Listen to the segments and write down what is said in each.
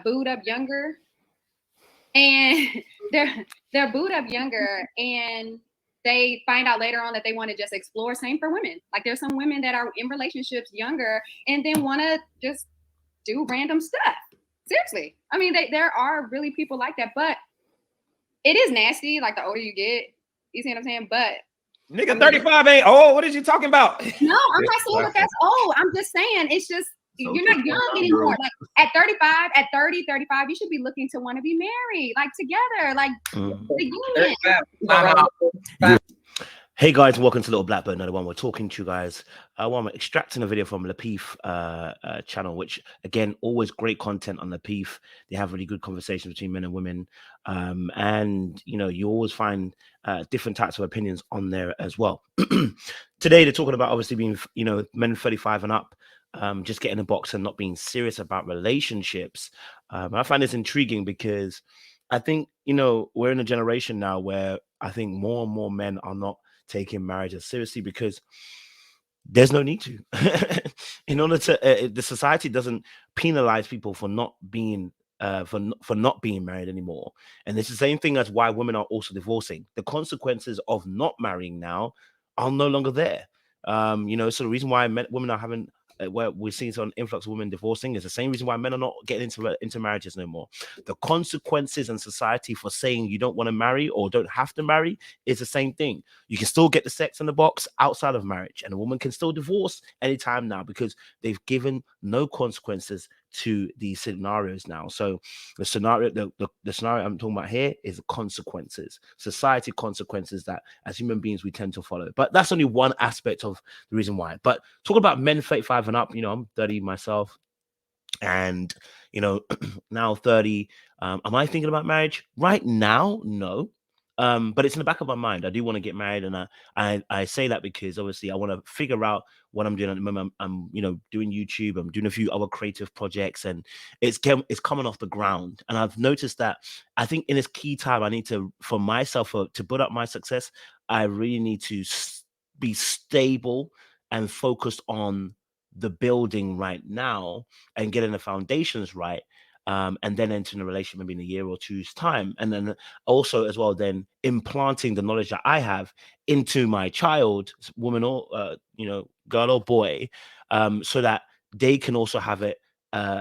booed up younger, and they're booed up younger, and they find out later on that they want to just explore. Same for women. Like there's some women that are in relationships younger and then want to just do random stuff. Seriously. I mean, there are really people like that, but it is nasty. Like the older you get, you see what I'm saying? But nigga, 35 ain't old. What is you talking about? No, I'm not saying that that's old. I'm just saying it's just you're not young anymore. Like at 35, at 30, 35, you should be looking to want to be married, like together, like the union. Hey guys, welcome to Little Blackbird 91. We're talking to you guys. I'm extracting a video from Lapeef channel, which again, always great content on Lapeef. They have really good conversations between men and women. And you know, you always find different types of opinions on there as well. Today, they're talking about obviously being, you know, men 35 and up, just getting a box and not being serious about relationships. I find this intriguing because I think, you know, we're in a generation now where I think more and more men are not taking marriage as seriously because there's no need to. In order to, the society doesn't penalize people for not being for not being married anymore, and it's the same thing as why women are also divorcing. The consequences of not marrying now are no longer there. You know, so the reason why women are having where we're seeing some influx of women divorcing is the same reason why men are not getting into marriages no more. The consequences in society for saying you don't want to marry or don't have to marry is the same thing. You can still get the sex in the box outside of marriage, and a woman can still divorce anytime now because they've given no consequences to these scenarios now. So the scenario, the scenario I'm talking about here is the consequences, society consequences that as human beings we tend to follow. But that's only one aspect of the reason why. But talking about men 35 and up, you know, I'm 30 myself, and you know, now 30. Am I thinking about marriage right now? No. But it's in the back of my mind. I do want to get married, and I say that because obviously I want to figure out what I'm doing at the moment. I'm you know, doing YouTube. I'm doing a few other creative projects, and it's coming off the ground. And I've noticed that I think in this key time, I need to, for myself, to build up my success, I really need to be stable and focused on the building right now and getting the foundations right. And then entering a relationship maybe in a year or two's time, and then also as well then implanting the knowledge that I have into my child, woman or you know, girl or boy, so that they can also have it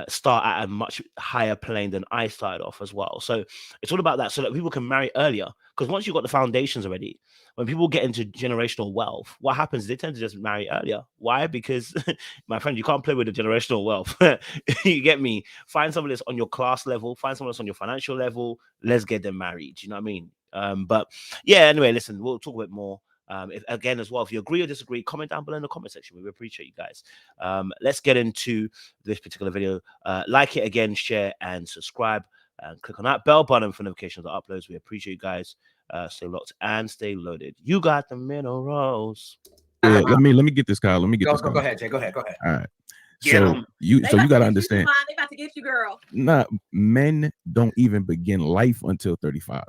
start at a much higher plane than I started off as well. So it's all about that, so that people can marry earlier, because once you've got the foundations already, when people get into generational wealth, what happens? They tend to just marry earlier. Why? Because my friend, you can't play with the generational wealth. You get me? Find someone that's on your class level, find someone that's on your financial level. Let's get them married. You know what I mean? But yeah, anyway, listen, we'll talk a bit more. Again, as well, if you agree or disagree, comment down below in the comment section. We appreciate you guys. Let's get into this particular video. Like it again, share and subscribe, and click on that bell button for notifications of uploads. We appreciate you guys. Stay locked and stay loaded. You got the minerals. Yeah, let me get this, Kyle. Let me get this. Go ahead, Jay. Go ahead. All right. So you got to understand. They about to get you, girl. Nah, men don't even begin life until 35.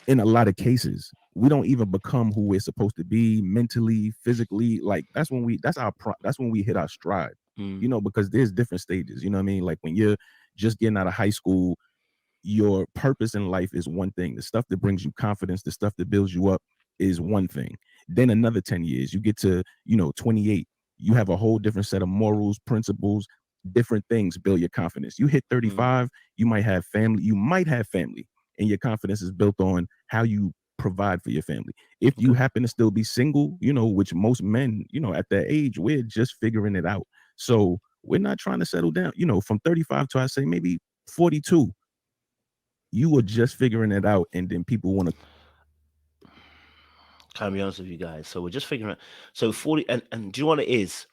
In a lot of cases, we don't even become who we're supposed to be mentally, physically. Like that's when we hit our stride. You know, because there's different stages. You know what I mean? Like when you're just getting out of high school, your purpose in life is one thing. The stuff that brings you confidence, the stuff that builds you up is one thing. Then another 10 years, you get to, you know, 28. You have a whole different set of morals, principles, different things build your confidence. You hit 35, you might have family, and your confidence is built on how you provide for your family. If you happen to still be single, you know, which most men, you know, at that age, we're just figuring it out. So we're not trying to settle down, you know, from 35 to, I say, maybe 42. You were just figuring it out, and then people want to. Can I be honest with you guys? So we're just figuring out. So 40, and do you know what it is?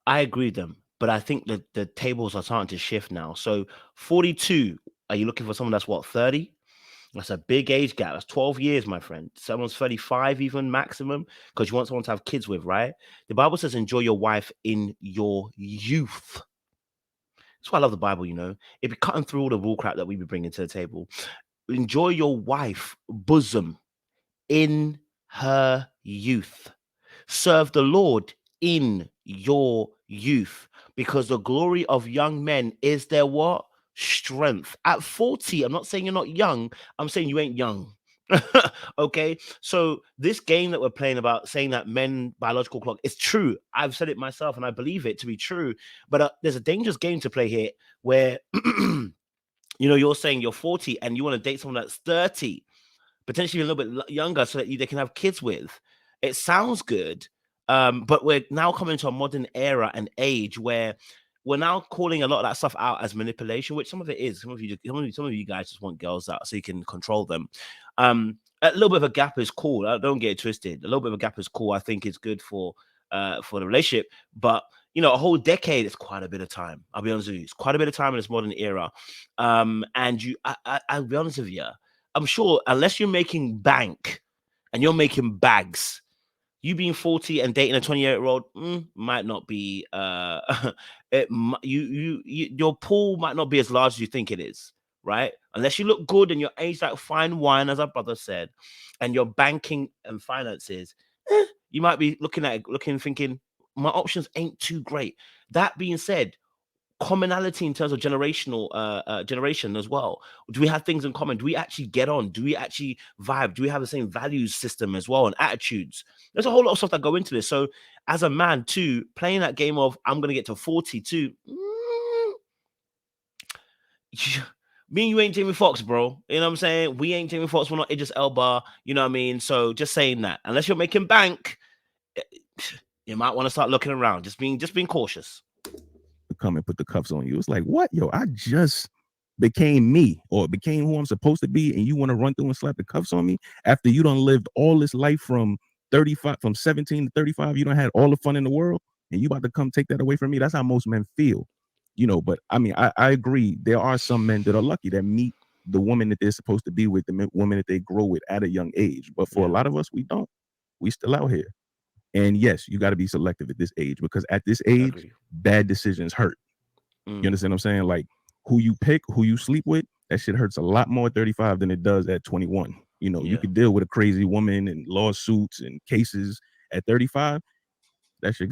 I agree with them, but I think that the tables are starting to shift now. So 42, are you looking for someone that's what, 30? That's a big age gap. That's 12 years, my friend. Someone's 35 even maximum, because you want someone to have kids with, right? The Bible says enjoy your wife in your youth. That's why I love the Bible, you know. It'd be cutting through all the bull crap that we be bringing to the table. Enjoy your wife, bosom, in her youth. Serve the Lord in your youth, because the glory of young men is their what? strength. At 40, I'm not saying you're not young. I'm saying you ain't young. Okay, so this game that we're playing about saying that men biological clock is true. I've said it myself and I believe it to be true, but there's a dangerous game to play here where you're saying you're 40 and you want to date someone that's 30, potentially a little bit younger, so that they can have kids with. It sounds good, but we're now coming to a modern era and age where we're now calling a lot of that stuff out as manipulation, which some of it is. Some of you guys just want girls out so you can control them. A little bit of a gap is cool. Don't get it twisted. A little bit of a gap is cool. I think it's good for the relationship, but a whole decade is quite a bit of time. I'll be honest with you. It's quite a bit of time in this modern era. And I'll be honest with you. I'm sure unless you're making bank and you're making bags, you being 40 and dating a 20-year-old might not be your pool might not be as large as you think it is, right? Unless you look good and you're aged like fine wine, as our brother said, and your banking and finances, you might be thinking my options ain't too great. That being said, commonality in terms of generation as well. Do we have things in common? Do we actually get on? Do we actually vibe? Do we have the same values system as well and attitudes? There's a whole lot of stuff that go into this. So as a man too, playing that game of I'm gonna get to 42, me and you ain't Jamie Foxx, bro. You know what I'm saying? We ain't Jamie Foxx. We're not Idris Elba. You know what I mean? So just saying that, unless you're making bank, you might want to start looking around. Just being cautious. Come and put the cuffs on you. It's like, what? Yo, I just became me, or became who I'm supposed to be, and you want to run through and slap the cuffs on me after you done lived all this life from 17 to 35. You done had all the fun in the world, and you about to come take that away from me. That's how most men feel, but I mean, I agree. There are some men that are lucky that meet the woman that they're supposed to be with, the woman that they grow with at a young age. But for a lot of us, we don't. We still out here. And yes, you got to be selective at this age, because at this age, bad decisions hurt. You understand what I'm saying? Like, who you pick, who you sleep with, that shit hurts a lot more at 35 than it does at 21. You could deal with a crazy woman and lawsuits and cases at 35. That shit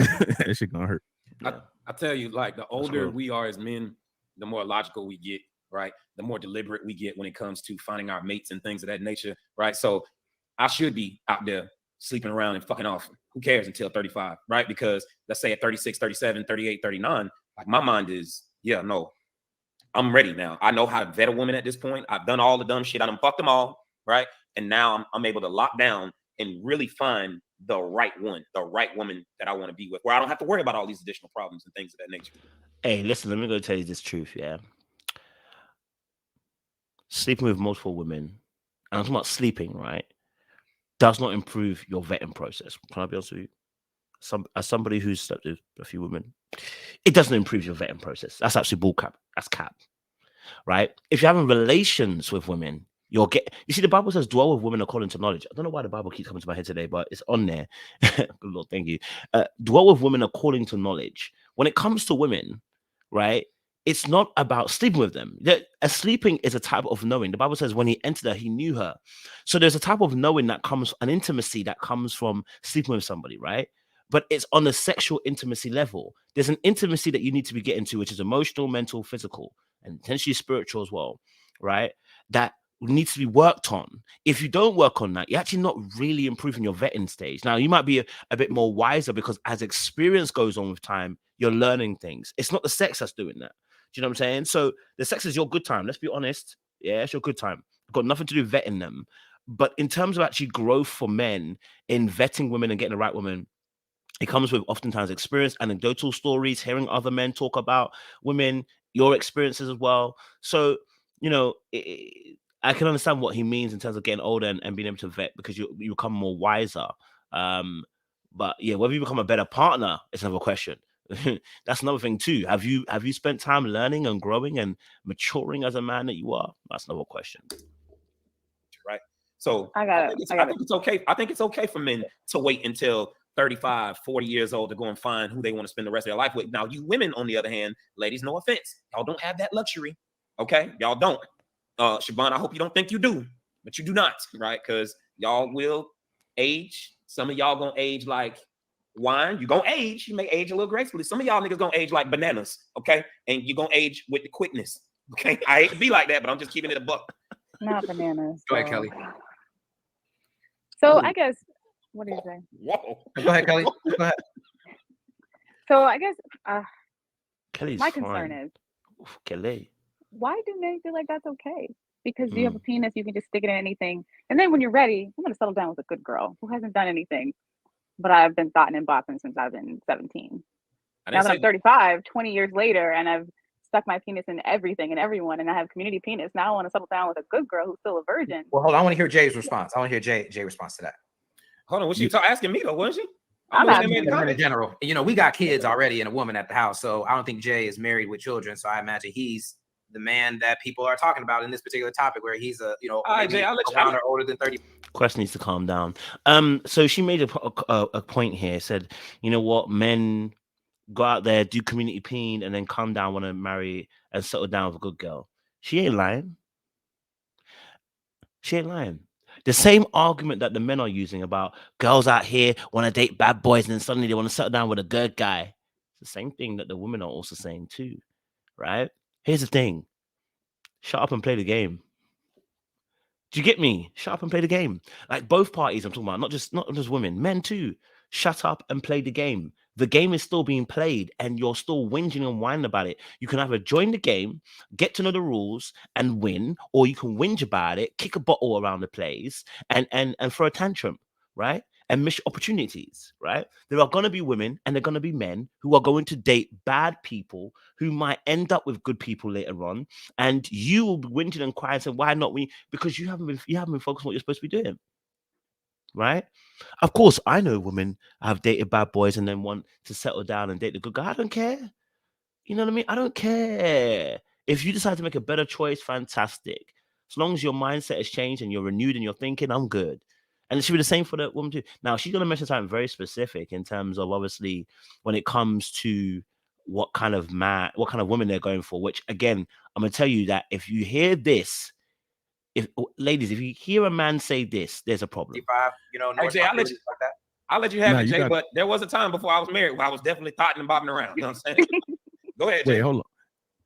gonna hurt. I tell you, like, the older we are as men, the more logical we get, right? The more deliberate we get when it comes to finding our mates and things of that nature, right? So I should be out there sleeping around and fucking off. Who cares until 35, right? Because let's say at 36, 37, 38, 39, like, my mind is, I'm ready now. I know how to vet a woman at this point. I've done all the dumb shit. I done fucked them all, right? And now I'm able to lock down and really find the right one, the right woman that I want to be with, where I don't have to worry about all these additional problems and things of that nature. Hey, listen, let me go tell you this truth, yeah? Sleeping with multiple women, and I'm talking about sleeping, right, does not improve your vetting process. Can I be honest with you? As somebody who's slept with a few women, it doesn't improve your vetting process. That's actually bull cap. That's cap, right? If you're having relations with women, you see, the Bible says dwell with women according to knowledge. I don't know why the Bible keeps coming to my head today, but it's on there. Good Lord, thank you. Dwell with women according to knowledge. When it comes to women, right, it's not about sleeping with them. Sleeping is a type of knowing. The Bible says when he entered her, he knew her. So there's a type of knowing that comes, an intimacy that comes from sleeping with somebody, right? But it's on a sexual intimacy level. There's an intimacy that you need to be getting to, which is emotional, mental, physical, and potentially spiritual as well, right? That needs to be worked on. If you don't work on that, you're actually not really improving your vetting stage. Now, you might be a bit more wiser, because as experience goes on with time, you're learning things. It's not the sex that's doing that. Do you know what I'm saying? So the sex is your good time. Let's be honest. Yeah, it's your good time. It's got nothing to do with vetting them. But in terms of actually growth for men in vetting women and getting the right woman, it comes with oftentimes experience, anecdotal stories, hearing other men talk about women, your experiences as well. So, I can understand what he means in terms of getting older and being able to vet, because you become more wiser. But yeah, whether you become a better partner is another question. That's another thing too. Have you spent time learning and growing and maturing as a man that you are? That's another question. Right. So I think it's okay. I think it's okay for men to wait until 35, 40 years old to go and find who they want to spend the rest of their life with. Now, you women, on the other hand, ladies, no offense, y'all don't have that luxury. Okay, y'all don't. Siobhan, I hope you don't think you do, but you do not, right? Because y'all will age. Some of y'all gonna age like wine. You gonna age. You may age a little gracefully. Some of y'all niggas gonna age like bananas, okay? And you gonna age with the quickness, Okay, I hate to be like that, but I'm just keeping it a buck. Not bananas. Go ahead, Kelly. So I guess, what do you say? Whoa. Go ahead, Kelly. Go ahead. So I guess Kelly's my fine. concern is, Oof, Kelly. why do men feel like that's okay? Because you Mm. have a penis, you can just stick it in anything. And then when you're ready, I'm going to settle down with a good girl who hasn't done anything. But I've been thoughting and bopping since I've been 17. Now that I'm 35, 20 years later, and I've stuck my penis in everything and everyone, and I have community penis. Now I want to settle down with a good girl who's still a virgin. Well, hold on. I want to hear Jay's response. I want to hear Jay's response to that. Hold on, was she asking me though, wasn't she? I'm asking asking in general. You know, we got kids already and a woman at the house, so I don't think Jay is married with children. So I imagine he's the man that people are talking about in this particular topic, where he's a, you know, all right, Jay, I'll let you around or older than 30. Quest needs to calm down. So she made a point here. Said, you know what, men go out there, do community peen, and then come down, want to marry and settle down with a good girl. She ain't lying. She ain't lying. The same argument that the men are using about girls out here want to date bad boys and then suddenly they want to settle down with a good guy. It's the same thing that the women are also saying too, right? Here's the thing. Shut up and play the game. Do you get me? Shut up and play the game. Like both parties I'm talking about, not just women, men too. Shut up and play the game. The game is still being played and you're still whinging and whining about it. You can either join the game, get to know the rules and win, or you can whinge about it, kick a bottle around the place and throw a tantrum, right? And miss opportunities, right? There are going to be women and there are going to be men who are going to date bad people who might end up with good people later on. And you will be whinging and crying saying, why not we? Because you haven't been focused on what you're supposed to be doing. Right? Of course, I know women have dated bad boys and then want to settle down and date the good guy. I don't care. You know what I mean? I don't care. If you decide to make a better choice, fantastic. As long as your mindset has changed and you're renewed in your thinking, I'm good. And it should be the same for the woman too. Now, she's going to mention something very specific in terms of obviously when it comes to what kind of woman they're going for, which again, I'm going to tell you that if you hear this, ladies, if you hear a man say this, there's a problem. You know, hey, Jay, I'll let you have it, Jay, but there was a time before I was married where I was definitely thotting and bobbing around. You know what I'm saying? Go ahead, Jay. Wait,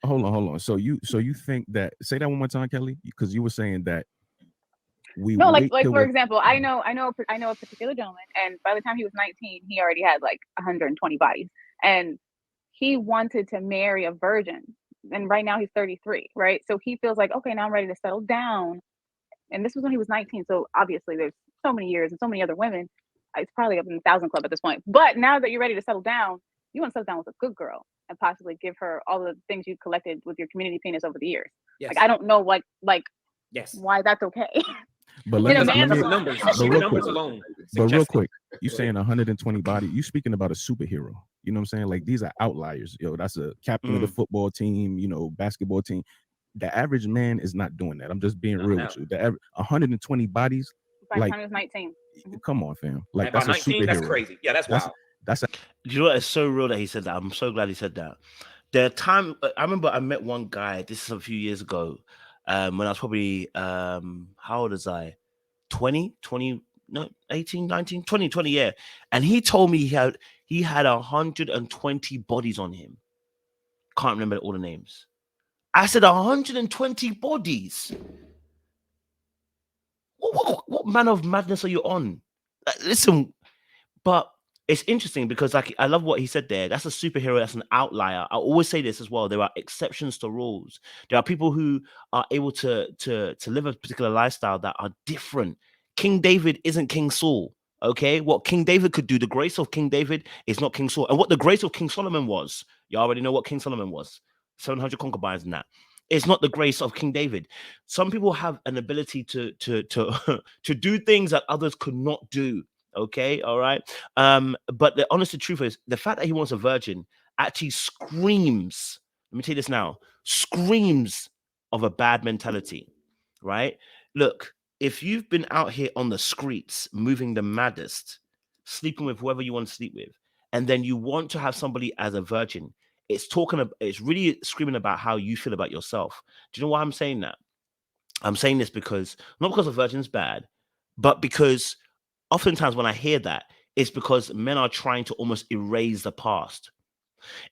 hold on. So you think that, say that one more time, Kelly, because you were saying that like for example, I know a particular gentleman, and by the time he was 19, he already had like 120 bodies, and he wanted to marry a virgin. And right now he's 33, right? So he feels like, okay, now I'm ready to settle down. And this was when he was 19. So obviously there's so many years and so many other women. It's probably up in the 1,000 club at this point. But now that you're ready to settle down, you want to settle down with a good girl and possibly give her all the things you collected with your community penis over the years. Yes. Like, I don't know yes, why that's okay. But real quick, you saying 120 body, you speaking about a superhero. You know what I'm saying? Like, these are outliers. Yo, that's a captain of the football team, you know, basketball team. The average man is not doing that. I'm just being real with you. The average 120 bodies. By the time he was 19. Come on, fam. Like, that's 19, a superhero. That's crazy. Yeah, that's wild. You know what? It's so real that he said that. I'm so glad he said that. The time I remember I met one guy, this is a few years ago, when I was probably how old was I? 20, no, 18, 19, 20, yeah. And he told me he had 120 bodies on him. Can't remember all the names. I said 120 bodies. What manner of madness are you on? Listen, but it's interesting because like I love what he said there. That's a superhero. That's an outlier. I always say this as well. There are exceptions to rules. There are people who are able to live a particular lifestyle that are different. King David isn't King Saul. Okay, what King David could do, the grace of King David is not King Saul. And what the grace of King Solomon was, you already know what King Solomon was. 700 concubines and that. It's not the grace of King David. Some people have an ability to do things that others could not do. Okay, all right. But the honest truth is the fact that he wants a virgin actually screams. Let me tell you this now. Screams of a bad mentality, right? Look, if you've been out here on the streets, moving the maddest, sleeping with whoever you want to sleep with, and then you want to have somebody as a virgin, it's really screaming about how you feel about yourself. Do you know why I'm saying that? I'm saying this because not because a virgin's bad, but because oftentimes when I hear that, it's because men are trying to almost erase the past.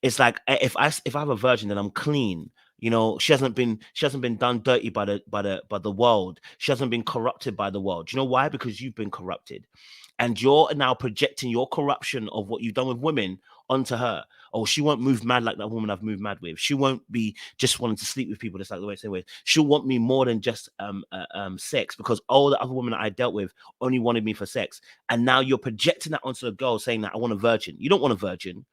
It's like if I have a virgin, then I'm clean. You know, she hasn't been done dirty by the world. She hasn't been corrupted by the world. Do you know why? Because you've been corrupted. And you're now projecting your corruption of what you've done with women onto her. Oh, she won't move mad like that woman I've moved mad with. She won't be just wanting to sleep with people just like the way same way. She'll want me more than just sex, because all the other women that I dealt with only wanted me for sex. And now you're projecting that onto a girl, saying that I want a virgin. You don't want a virgin.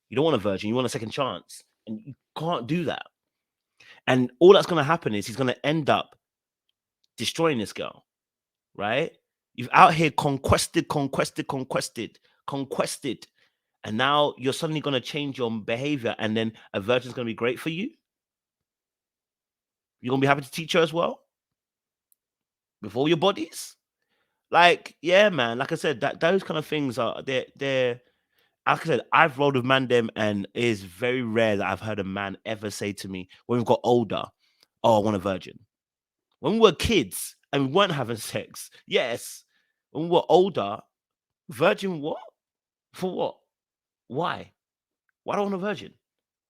You don't want a virgin. You want a second chance. And you can't do that. And all that's going to happen is he's going to end up destroying this girl, right? You've out here conquested. And now you're suddenly going to change your behavior, and then a virgin's going to be great for you. You're going to be happy to teach her as well? With all your bodies? Like, yeah, man. Like I said, those kind of things are, they're like I said, I've rolled with mandem, and it is very rare that I've heard a man ever say to me when we've got older, oh, I want a virgin. When we were kids and we weren't having sex, yes. When we were older, virgin what? For what? Why? Why do I want a virgin?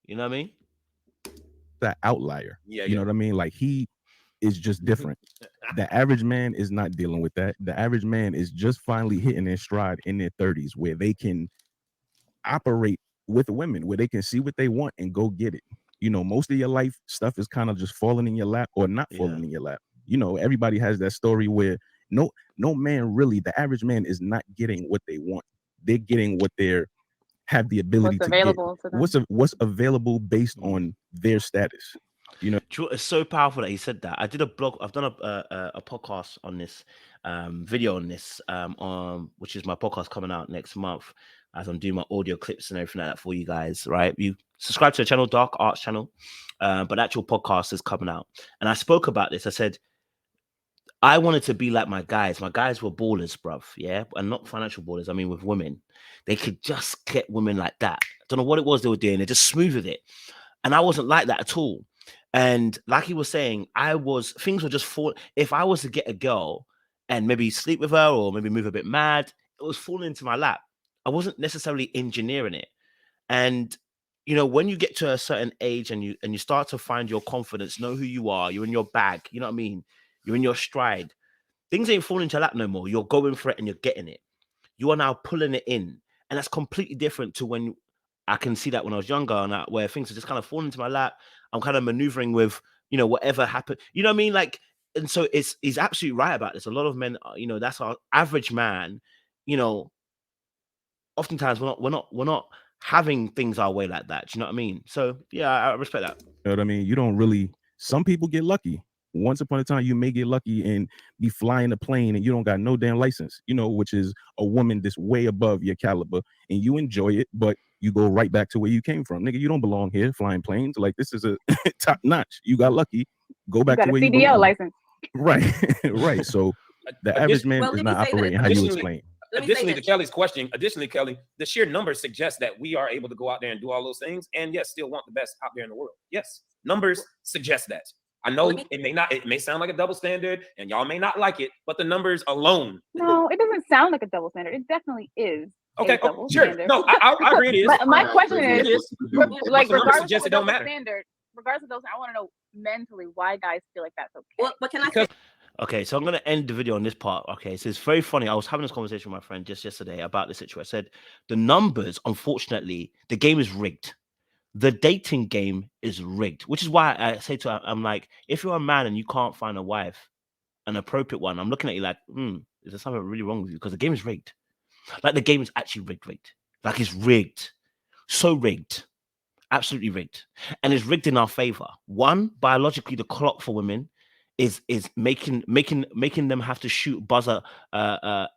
You know what I mean? That outlier. Yeah, you know what I mean? Like, he is just different. The average man is not dealing with that. The average man is just finally hitting their stride in their 30s, where they can operate with women, where they can see what they want and go get it. You know, most of your life stuff is kind of just falling in your lap or not falling in your lap. You know, everybody has that story where no man really, the average man is not getting what they want. They're getting what they're have the ability to get. What's available based on their status. You know, it's so powerful that he said that. I did a blog. I've done a podcast on this, video on this, which is my podcast coming out next month, as I'm doing my audio clips and everything like that for you guys. Right, you subscribe to the channel, Dark Arts channel, but the actual podcast is coming out, and I spoke about this. I said I wanted to be like my guys. My guys were ballers, bruv. Yeah, and not financial ballers. I mean, with women, they could just get women like that. I don't know what it was they were doing. They're just smooth with it, and I wasn't like that at all. And like he was saying, things were just fall. If I was to get a girl and maybe sleep with her or maybe move a bit mad, it was falling into my lap. I wasn't necessarily engineering it. And you know, when you get to a certain age and you start to find your confidence, know who you are, you're in your bag, you know what I mean? You're in your stride. Things ain't falling into your lap no more. You're going for it and you're getting it. You are now pulling it in. And that's completely different to when I can see that when I was younger, and where things are just kind of falling into my lap. I'm kind of maneuvering with, you know, whatever happened. You know what I mean? Like, and so he's absolutely right about this. A lot of men, you know, that's our average man. You know, oftentimes we're not having things our way like that. Do you know what I mean? So yeah, I respect that. You know what I mean? You don't really. Some people get lucky. Once upon a time, you may get lucky and be flying a plane and you don't got no damn license, you know, which is a woman that's way above your caliber, and you enjoy it, but you go right back to where you came from. Nigga, you don't belong here flying planes. Like, this is a top notch. You got lucky. Go back to where you belong. CDL license. Right. Right. So the average man is not operating how you explain. Additionally to Kelly's question, Kelly, the sheer numbers suggest that we are able to go out there and do all those things and yes, still want the best out there in the world. Yes, numbers suggest that. I know it may sound like a double standard and y'all may not like it, but the numbers alone. No, it doesn't sound like a double standard. It definitely is. Okay, sure. Standard. No, I agree it is. My question is, like, regardless of it don't matter. Regardless of those, I want to know mentally why guys feel like that's okay. What can I say? Okay, so I'm going to end the video on this part. Okay, so it's very funny. I was having this conversation with my friend just yesterday about this situation. I said, the numbers, unfortunately, the game is rigged. The dating game is rigged, which is why I say to her, I'm like, if you're a man and you can't find a wife, an appropriate one, I'm looking at you like, is there something really wrong with you? Because the game is rigged. Like, the game is actually rigged. Like, it's rigged. So rigged. Absolutely rigged. And it's rigged in our favor. One, biologically, the clock for women is making them have to shoot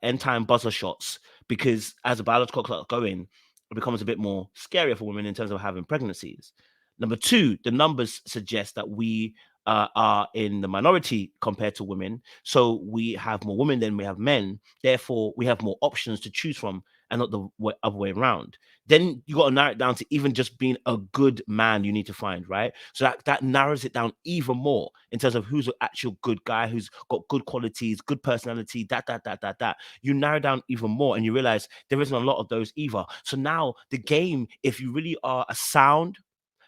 end time buzzer shots, because as the biological clock going, it becomes a bit more scarier for women in terms of having pregnancies. Number two, the numbers suggest that we are in the minority compared to women. So we have more women than we have men. Therefore, we have more options to choose from and not the other way around. Then you got to narrow it down to even just being a good man you need to find, right? So that narrows it down even more in terms of who's an actual good guy, who's got good qualities, good personality, that. You narrow down even more and you realize there isn't a lot of those either. So now the game, if you really are a sound,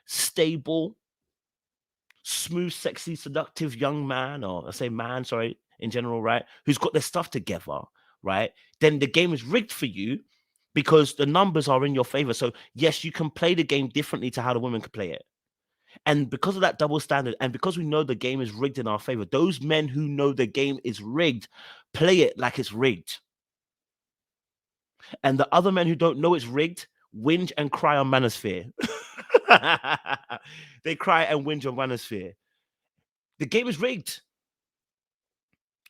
stable, smooth, sexy, seductive young man, or I say man, sorry, in general, right, who's got their stuff together, right, then the game is rigged for you because the numbers are in your favor. So yes, you can play the game differently to how the women can play it. And because of that double standard, and because we know the game is rigged in our favor, those men who know the game is rigged play it like it's rigged. And the other men who don't know it's rigged whinge and cry on manosphere. They cry and whinge on manosphere. The game is rigged.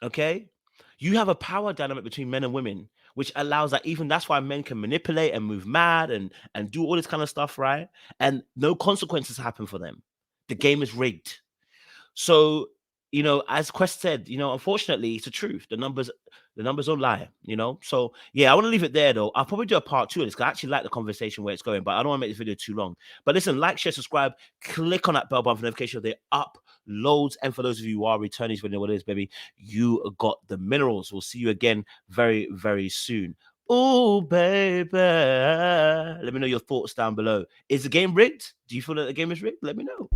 Okay? You have a power dynamic between men and women, which allows that. Even that's why men can manipulate and move mad and do all this kind of stuff, right? And no consequences happen for them. The game is rigged. So, you know, as Quest said, you know, unfortunately, it's the truth. The numbers don't lie, you know. So yeah, I want to leave it there though. I'll probably do a part 2 of this because I actually like the conversation where it's going, but I don't want to make this video too long. But listen, like, share, subscribe, click on that bell button for notifications. They're uploads. And for those of you who are returnees, when you know what it is, baby, you got the minerals. We'll see you again very, very soon. Oh, baby. Let me know your thoughts down below. Is the game rigged? Do you feel that the game is rigged? Let me know.